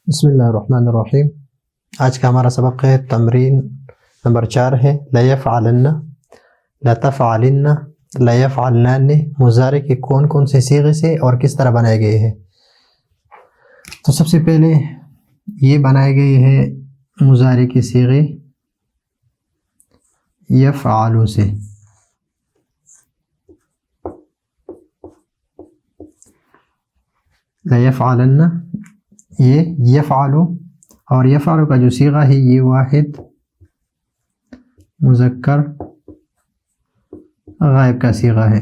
بسم اللہ الرحمن الرحیم۔ آج کا ہمارا سبق ہے تمرین نمبر 4 ہے لیفعلن، لتفعلن، لیفعلنان مضارع کے کون کون سے صیغے سے اور کس طرح بنائے گئے ہیں۔ تو سب سے پہلے یہ بنائے گئے ہیں مضارع کے صیغے یفعلو سے۔ لیفعلن یہ یفعلو، اور یفعلو کا جو صیغہ ہے یہ واحد مذکر غائب کا صیغہ ہے،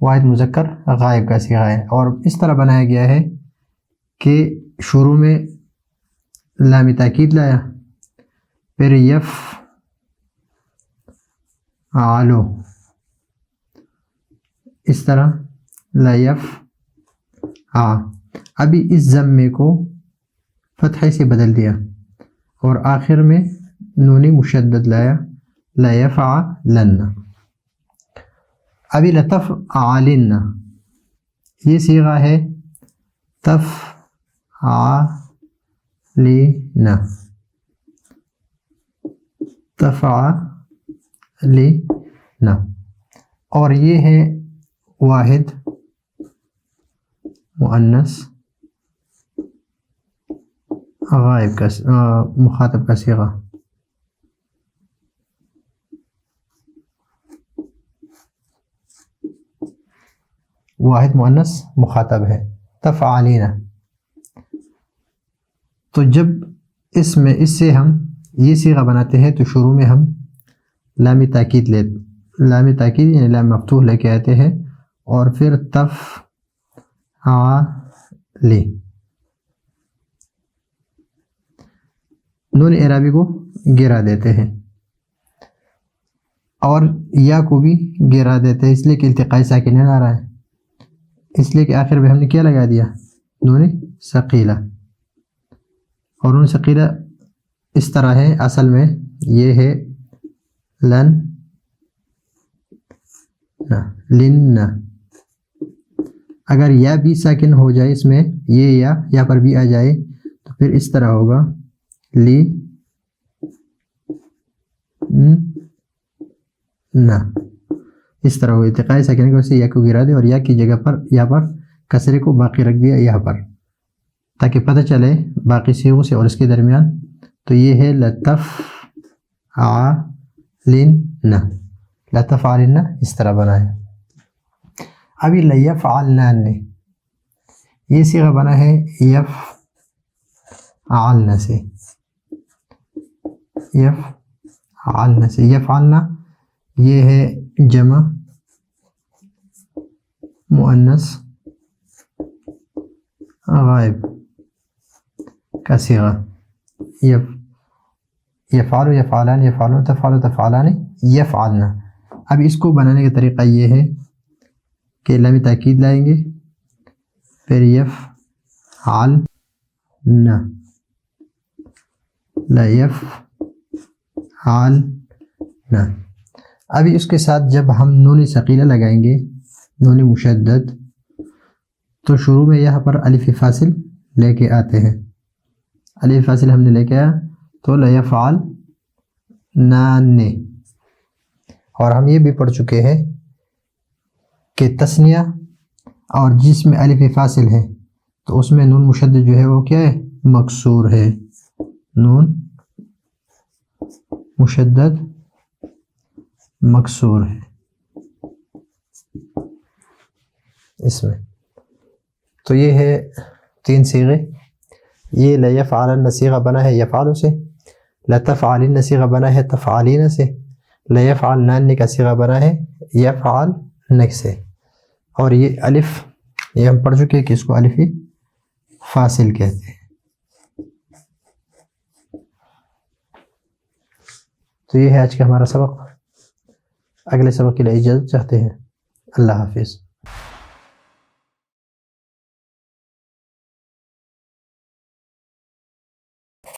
واحد مذکر غائب کا صیغہ ہے، اور اس طرح بنایا گیا ہے کہ شروع میں لام تاکید لایا، پھر یفعلو، اس طرح ابھی اس ضمے کو فتحے سے بدل دیا اور آخر میں نون مشدد لایا لیفعلن۔ ابھی لتفعلن یہ صیغہ ہے تفعلن، اور یہ ہے واحد مؤنث غائب کا مخاطب کا صیغہ۔ واحد مؤنث مخاطب ہے تفعلین۔ تو جب اس سے ہم یہ صیغہ بناتے ہیں تو شروع میں ہم لام تاکید یعنی لام مفتوح لے کے آتے ہیں، اور پھر تفعلی، نون اعرابی کو گرا دیتے ہیں اور یا کو بھی گرا دیتے ہیں، اس لیے کہ التقاء ساکنین آ رہا ہے، اس لیے کہ آخر میں ہم نے کیا لگا دیا، نون ثقیلہ۔ اور نون ثقیلہ اس طرح ہے، اصل میں یہ ہے لن۔ اگر یا بھی ساکن ہو جائے اس میں، یہ یا پر بھی آ جائے تو پھر اس طرح ہوگا اس طرح ہو، التقاء ساکن کی وجہ سے یا کو گرا دے اور یا کی جگہ پر یا پر کسرے کو باقی رکھ دیا یہاں پر، تاکہ پتہ چلے باقی صیغوں سے اور اس کے درمیان۔ تو یہ ہے لتفعلن، اس طرح بنا ہے۔ ابھی لیفعلنان نے یہ صیغہ بنا ہے یفعلن سے۔ یفعلن یہ ہے جمع مؤنث غائب کا صیغہ، یفعلو، یفعلان، یفعلون، تفعلو، تفعلان، یفعلن۔ اب اس کو بنانے کا طریقہ یہ ہے کہ لام تاکید لائیں گے، پھر یفعلن، لیفعلن۔ ابھی اس کے ساتھ جب ہم نون ثقیلہ لگائیں گے، نون مشدد، تو شروع میں یہاں پر الف فاصل لے کے آتے ہیں، الف فاصل ہم نے لے کے آیا تو لیفعلنان۔ اور ہم یہ بھی پڑھ چکے ہیں کہ تثنیہ اور جس میں الف فاصل ہے تو اس میں نون مشدد جو ہے وہ کیا ہے، مکسور ہے، نون مشدد مکسور ہے اس میں۔ تو یہ ہے 3 صیغے، یہ لیفعلن صیغہ بنا ہے یفعلو سے، لتفعلن صیغہ بنا ہے تفعلین سے، لیفعلنان کا صیغہ بنا ہے یفعلن سے، اور یہ الف یہ ہم پڑھ چکے کہ اس کو الف فاصل کہتے ہیں۔ تو یہ ہے آج کا ہمارا سبق، اگلے سبق کے لیے اجازت چاہتے ہیں، اللہ حافظ۔